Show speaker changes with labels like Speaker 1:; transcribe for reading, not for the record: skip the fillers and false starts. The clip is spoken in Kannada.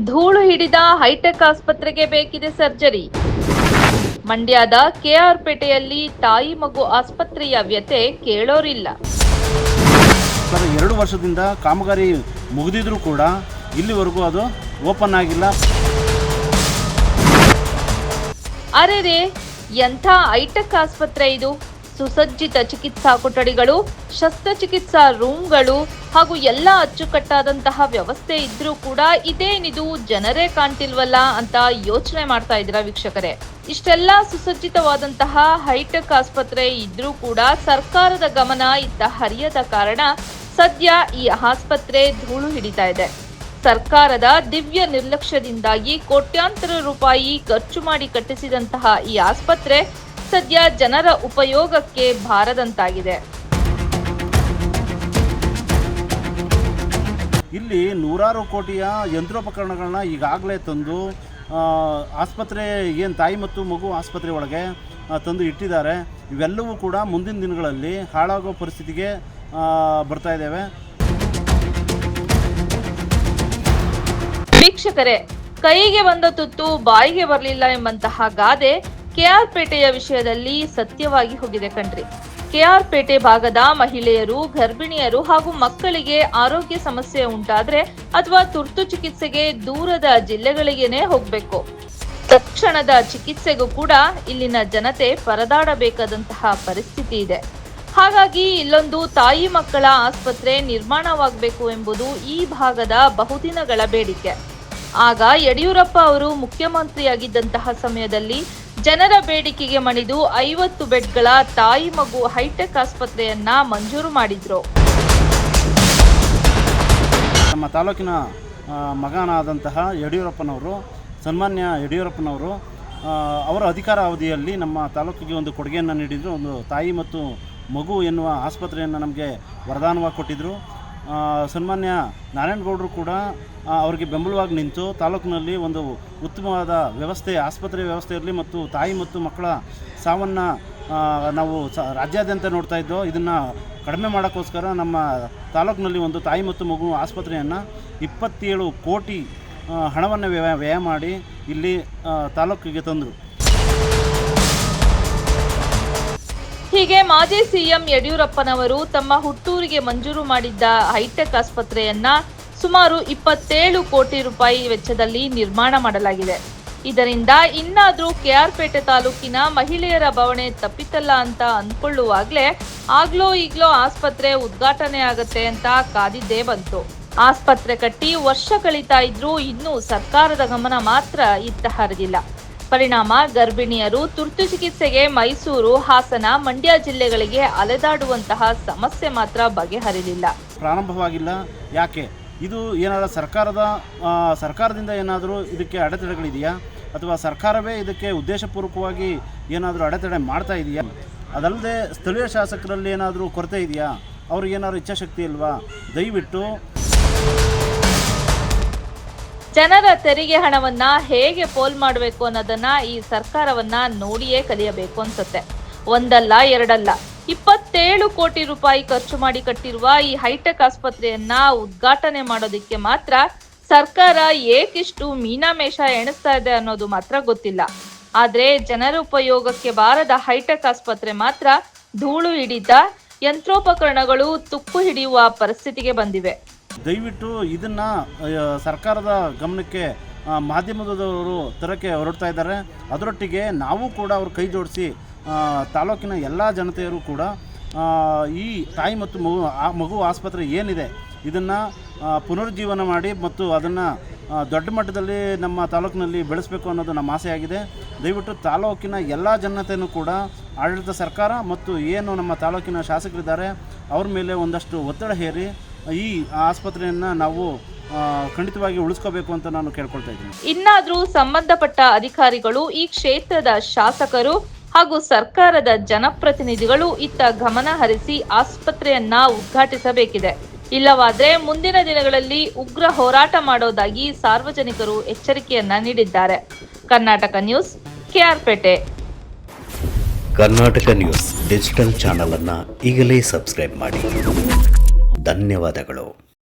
Speaker 1: ಧೂಳು ಹಿಡಿದ ಹೈಟೆಕ್ ಆಸ್ಪತ್ರೆಗೆ ಬೇಕಿದೆ ಸರ್ಜರಿ. ಮಂಡ್ಯದ ಕೆಆರ್ ಪೇಟೆಯಲ್ಲಿ ತಾಯಿ ಮಗು ಆಸ್ಪತ್ರೆಯ ವ್ಯತೆ ಕೇಳೋರಿಲ್ಲ.
Speaker 2: 2 ವರ್ಷದಿಂದ ಕಾಮಗಾರಿ ಮುಗಿದಿದ್ರೂ ಕೂಡ ಇಲ್ಲಿವರೆಗೂ ಅದು ಓಪನ್ ಆಗಿಲ್ಲ.
Speaker 1: ಅರೆರೆ, ಎಂಥ ಹೈಟೆಕ್ ಆಸ್ಪತ್ರೆ ಇದು! ಸುಸಜ್ಜಿತ ಚಿಕಿತ್ಸಾ ಕೊಠಡಿಗಳು, ಶಸ್ತ್ರಚಿಕಿತ್ಸಾ ರೂಮ್ಗಳು ಹಾಗೂ ಎಲ್ಲ ಅಚ್ಚುಕಟ್ಟಾದಂತಹ ವ್ಯವಸ್ಥೆ ಇದ್ರೂ ಕೂಡ ಇದೇನಿದು ಜನರೇ ಕಾಣ್ತಿಲ್ವಲ್ಲ ಅಂತ ಯೋಚನೆ ಮಾಡ್ತಾ ಇದ್ದೀರಾ ವೀಕ್ಷಕರೇ. ಇಷ್ಟೆಲ್ಲ ಸುಸಜ್ಜಿತವಾದಂತಹ ಹೈಟೆಕ್ ಆಸ್ಪತ್ರೆ ಇದ್ರೂ ಕೂಡ ಸರ್ಕಾರದ ಗಮನ ಇತ್ತ ಹರಿಯದ ಕಾರಣ ಸದ್ಯ ಈ ಆಸ್ಪತ್ರೆ ಧೂಳು ಹಿಡಿತಾ ಇದೆ. ಸರ್ಕಾರದ ದಿವ್ಯ ನಿರ್ಲಕ್ಷ್ಯದಿಂದಾಗಿ ಕೋಟ್ಯಾಂತರ ರೂಪಾಯಿ ಖರ್ಚು ಮಾಡಿ ಕಟ್ಟಿಸಿದಂತಹ ಈ ಆಸ್ಪತ್ರೆ ಸದ್ಯ ಜನರ ಉಪಯೋಗಕ್ಕೆ ಬಾರದಂತಾಗಿದೆ.
Speaker 2: ಇಲ್ಲಿ ನೂರಾರು ಕೋಟಿಯ ಯಂತ್ರೋಪಕರಣಗಳನ್ನ ಈಗಾಗಲೇ ತಂದು ಆಸ್ಪತ್ರೆ ಏನು ತಾಯಿ ಮತ್ತು ಮಗು ಆಸ್ಪತ್ರೆ ಒಳಗೆ ತಂದು ಇಟ್ಟಿದ್ದಾರೆ. ಇವೆಲ್ಲವೂ ಕೂಡ ಮುಂದಿನ ದಿನಗಳಲ್ಲಿ ಹಾಳಾಗೋ ಪರಿಸ್ಥಿತಿಗೆ ಬರ್ತಾ ಇದ್ದೇವೆ.
Speaker 1: ವೀಕ್ಷಕರೇ, ಕೈಗೆ ಬಂದ ತುತ್ತು ಬಾಯಿಗೆ ಬರಲಿಲ್ಲ ಎಂಬಂತಹ ಗಾದೆ ಕೆಆರ್ ಪೇಟೆಯ ವಿಷಯದಲ್ಲಿ ಸತ್ಯವಾಗಿ ಹೋಗಿದೆ ಕಣ್ರಿ. ಕೆಆರ್ ಪೇಟೆ ಭಾಗದ ಮಹಿಳೆಯರು, ಗರ್ಭಿಣಿಯರು ಹಾಗೂ ಮಕ್ಕಳಿಗೆ ಆರೋಗ್ಯ ಸಮಸ್ಯೆ ಉಂಟಾದ್ರೆ ಅಥವಾ ತುರ್ತು ಚಿಕಿತ್ಸೆಗೆ ದೂರದ ಜಿಲ್ಲೆಗಳಿಗೇನೆ ಹೋಗ್ಬೇಕು. ತಕ್ಷಣದ ಚಿಕಿತ್ಸೆಗೂ ಕೂಡ ಇಲ್ಲಿನ ಜನತೆ ಪರದಾಡಬೇಕಾದಂತಹ ಪರಿಸ್ಥಿತಿ ಇದೆ. ಹಾಗಾಗಿ ಇಲ್ಲೊಂದು ತಾಯಿ ಮಕ್ಕಳ ಆಸ್ಪತ್ರೆ ನಿರ್ಮಾಣವಾಗಬೇಕು ಎಂಬುದು ಈ ಭಾಗದ ಬಹುದಿನಗಳ ಬೇಡಿಕೆ. ಆಗ ಯಡಿಯೂರಪ್ಪ ಅವರು ಮುಖ್ಯಮಂತ್ರಿಯಾಗಿದ್ದಂತಹ ಸಮಯದಲ್ಲಿ ಜನರ ಬೇಡಿಕೆಗೆ ಮಣಿದು 50 ಬೆಡ್ಗಳ ತಾಯಿ ಮಗು ಹೈಟೆಕ್ ಆಸ್ಪತ್ರೆಯನ್ನ ಮಂಜೂರು ಮಾಡಿದ್ರು.
Speaker 2: ನಮ್ಮ ತಾಲೂಕಿನ ಮಗನಾದಂತಹ ಯಡಿಯೂರಪ್ಪನವರು, ಸನ್ಮಾನ್ಯ ಯಡಿಯೂರಪ್ಪನವರು ಅವರ ಅಧಿಕಾರ ಅವಧಿಯಲ್ಲಿ ನಮ್ಮ ತಾಲೂಕಿಗೆ ಒಂದು ಕೊಡುಗೆಯನ್ನು ನೀಡಿದರು. ಒಂದು ತಾಯಿ ಮತ್ತು ಮಗು ಎನ್ನುವ ಆಸ್ಪತ್ರೆಯನ್ನು ನಮಗೆ ವರದಾನವಾಗಿ ಕೊಟ್ಟಿದ್ದರು. ಸನ್ಮಾನ್ಯ ನಾರಾಯಣಗೌಡರು ಕೂಡ ಅವರಿಗೆ ಬೆಂಬಲವಾಗಿ ನಿಂತು ತಾಲೂಕಿನಲ್ಲಿ ಒಂದು ಉತ್ತಮವಾದ ವ್ಯವಸ್ಥೆ, ಆಸ್ಪತ್ರೆ ವ್ಯವಸ್ಥೆ ಇರಲಿ ಮತ್ತು ತಾಯಿ ಮತ್ತು ಮಕ್ಕಳ ಸಾವನ್ನು ನಾವು ರಾಜ್ಯಾದ್ಯಂತ ನೋಡ್ತಾ ಇದ್ದೋ. ಇದನ್ನು ಕಡಿಮೆ ಮಾಡೋಕ್ಕೋಸ್ಕರ ನಮ್ಮ ತಾಲೂಕಿನಲ್ಲಿ ಒಂದು ತಾಯಿ ಮತ್ತು ಮಗು ಆಸ್ಪತ್ರೆಯನ್ನು 27 ಕೋಟಿ ಹಣವನ್ನು ವ್ಯಯ ಮಾಡಿ ಇಲ್ಲಿ ತಾಲೂಕಿಗೆ ತಂದರು.
Speaker 1: ಹೀಗೆ ಮಾಜಿ ಸಿಎಂ ಯಡಿಯೂರಪ್ಪನವರು ತಮ್ಮ ಹುಟ್ಟೂರಿಗೆ ಮಂಜೂರು ಮಾಡಿದ್ದ ಹೈಟೆಕ್ ಆಸ್ಪತ್ರೆಯನ್ನ ಸುಮಾರು 27 ಕೋಟಿ ರೂಪಾಯಿ ವೆಚ್ಚದಲ್ಲಿ ನಿರ್ಮಾಣ ಮಾಡಲಾಗಿದೆ. ಇದರಿಂದ ಇನ್ನಾದ್ರೂ ಕೆಆರ್ ಪೇಟೆ ತಾಲೂಕಿನ ಮಹಿಳೆಯರ ಬವಣೆ ತಪ್ಪಿತಲ್ಲ ಅಂತ ಅಂದ್ಕೊಳ್ಳುವಾಗ್ಲೇ ಆಗ್ಲೋ ಈಗ್ಲೋ ಆಸ್ಪತ್ರೆ ಉದ್ಘಾಟನೆ ಆಗತ್ತೆ ಅಂತ ಕಾದಿದ್ದೇ ಬಂತು. ಆಸ್ಪತ್ರೆ ಕಟ್ಟಿ ವರ್ಷ ಕಳೀತಾ ಇದ್ರೂ ಇನ್ನೂ ಸರ್ಕಾರದ ಗಮನ ಮಾತ್ರ ಇತ್ತ ಹರಿದಿಲ್ಲ. ಪರಿಣಾಮ ಗರ್ಭಿಣಿಯರು ತುರ್ತು ಚಿಕಿತ್ಸೆಗೆ ಮೈಸೂರು, ಹಾಸನ, ಮಂಡ್ಯ ಜಿಲ್ಲೆಗಳಿಗೆ ಅಲೆದಾಡುವಂತಹ ಸಮಸ್ಯೆ ಮಾತ್ರ ಬಗೆಹರಿಲಿಲ್ಲ.
Speaker 2: ಪ್ರಾರಂಭವಾಗಿಲ್ಲ. ಯಾಕೆ? ಇದು ಏನಾದರೂ ಸರ್ಕಾರದಿಂದ ಏನಾದರೂ ಇದಕ್ಕೆ ಅಡೆತಡೆಗಳಿದೆಯಾ ಅಥವಾ ಸರ್ಕಾರವೇ ಇದಕ್ಕೆ ಉದ್ದೇಶಪೂರ್ವಕವಾಗಿ ಏನಾದರೂ ಅಡೆತಡೆ ಮಾಡ್ತಾ ಇದೆಯಾ? ಅದಲ್ಲದೆ ಸ್ಥಳೀಯ ಶಾಸಕರಲ್ಲಿ ಏನಾದರೂ ಕೊರತೆ ಇದೆಯಾ? ಅವ್ರಿಗೇನಾದರೂ ಇಚ್ಛಾಶಕ್ತಿ ಇಲ್ವಾ? ದಯವಿಟ್ಟು
Speaker 1: ಜನರ ತೆರಿಗೆ ಹಣವನ್ನ ಹೇಗೆ ಪೋಲ್ ಮಾಡಬೇಕು ಅನ್ನೋದನ್ನ ಈ ಸರ್ಕಾರವನ್ನ ನೋಡಿಯೇ ಕಲಿಯಬೇಕು ಅನ್ಸುತ್ತೆ. ಒಂದಲ್ಲ ಎರಡಲ್ಲ, 27 ಕೋಟಿ ರೂಪಾಯಿ ಖರ್ಚು ಮಾಡಿ ಕಟ್ಟಿರುವ ಈ ಹೈಟೆಕ್ ಆಸ್ಪತ್ರೆಯನ್ನ ಉದ್ಘಾಟನೆ ಮಾಡೋದಕ್ಕೆ ಮಾತ್ರ ಸರ್ಕಾರ ಏಕಿಷ್ಟು ಮೀನಾಮೇಷ ಎಣಿಸ್ತಾ ಇದೆ ಅನ್ನೋದು ಮಾತ್ರ ಗೊತ್ತಿಲ್ಲ. ಆದ್ರೆ ಜನರ ಉಪಯೋಗಕ್ಕೆ ಬಾರದ ಹೈಟೆಕ್ ಆಸ್ಪತ್ರೆ ಮಾತ್ರ ಧೂಳು ಹಿಡಿದ ಯಂತ್ರೋಪಕರಣಗಳು ತುಕ್ಕು ಹಿಡಿಯುವ ಪರಿಸ್ಥಿತಿಗೆ ಬಂದಿವೆ.
Speaker 2: ದಯವಿಟ್ಟು ಇದನ್ನು ಸರ್ಕಾರದ ಗಮನಕ್ಕೆ ಮಾಧ್ಯಮದವರು ತರಕ್ಕೆ ಹೊರಡ್ತಾ ಇದ್ದಾರೆ. ಅದರೊಟ್ಟಿಗೆ ನಾವು ಕೂಡ ಅವ್ರ ಕೈ ಜೋಡಿಸಿ ತಾಲೂಕಿನ ಎಲ್ಲ ಜನತೆಯರು ಕೂಡ ಈ ತಾಯಿ ಮತ್ತು ಮಗು ಆಸ್ಪತ್ರೆ ಏನಿದೆ ಇದನ್ನು ಪುನರುಜ್ಜೀವನ ಮಾಡಿ ಮತ್ತು ಅದನ್ನು ದೊಡ್ಡ ಮಟ್ಟದಲ್ಲಿ ನಮ್ಮ ತಾಲೂಕಿನಲ್ಲಿ ಬೆಳೆಸಬೇಕು ಅನ್ನೋದು ನಮ್ಮ ಆಸೆಯಾಗಿದೆ. ದಯವಿಟ್ಟು ತಾಲೂಕಿನ ಎಲ್ಲ ಜನತೆಯೂ ಕೂಡ ಆಡಳಿತ ಸರ್ಕಾರ ಮತ್ತು ಏನು ನಮ್ಮ ತಾಲೂಕಿನ ಶಾಸಕರಿದ್ದಾರೆ ಅವ್ರ ಮೇಲೆ ಒಂದಷ್ಟು ಒತ್ತಡ ಹೇರಿ ಈ ಆಸ್ಪತ್ರೆಯನ್ನು ನಾವು ಖಂಡಿತವಾಗಿ ಉಳಿಸ್ಕೋಬೇಕು ಅಂತ ನಾನು ಕೇಳ್ಕೊಳ್ತಾ ಇದ್ದೀನಿ.
Speaker 1: ಇನ್ನಾದರೂ ಸಂಬಂಧಪಟ್ಟ ಅಧಿಕಾರಿಗಳು, ಈ ಕ್ಷೇತ್ರದ ಶಾಸಕರು ಹಾಗೂ ಸರ್ಕಾರದ ಜನಪ್ರತಿನಿಧಿಗಳು ಇತ್ತ ಗಮನ ಹರಿಸಿ ಆಸ್ಪತ್ರೆಯನ್ನ ಉದ್ಘಾಟಿಸಬೇಕಿದೆ. ಇಲ್ಲವಾದ್ರೆ ಮುಂದಿನ ದಿನಗಳಲ್ಲಿ ಉಗ್ರ ಹೋರಾಟ ಮಾಡೋದಾಗಿ ಸಾರ್ವಜನಿಕರು ಎಚ್ಚರಿಕೆಯನ್ನ ನೀಡಿದ್ದಾರೆ. ಕರ್ನಾಟಕ ನ್ಯೂಸ್, ಕೆಆರ್ ಪೇಟೆ.
Speaker 3: ಕರ್ನಾಟಕ ನ್ಯೂಸ್ ಡಿಜಿಟಲ್ ಚಾನೆಲ್ ಅನ್ನು ಈಗಲೇ ಸಬ್ಸ್ಕ್ರೈಬ್ ಮಾಡಿ. ಧನ್ಯವಾದಗಳು.